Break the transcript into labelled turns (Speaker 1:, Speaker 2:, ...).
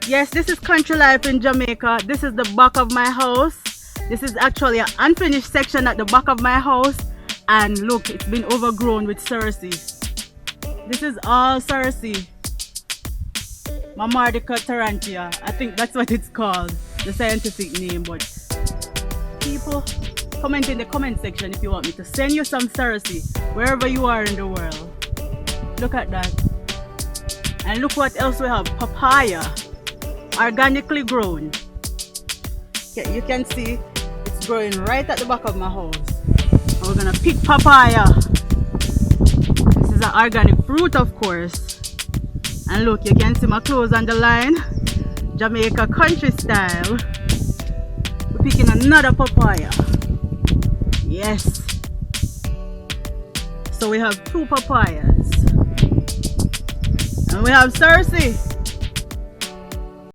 Speaker 1: Yes, this is country life in Jamaica. This is the back of my house. This is actually an unfinished section at the back of my house. And look, it's been overgrown with Cerasee. This is all Cerasee. Mamardica tarantia. I think that's what it's called. The scientific name. But people, comment in the comment section if you want me to send you some Cerasee wherever you are in the world. Look at that. And look what else we have. Papaya. Organically grown. Okay, you can see it's growing right at the back of my house. And we're gonna pick papaya. This is an organic fruit, of course. And look, you can see my clothes on the line. Jamaica country style. We're picking another papaya. Yes. So we have 2 papayas. And we have Cerasee.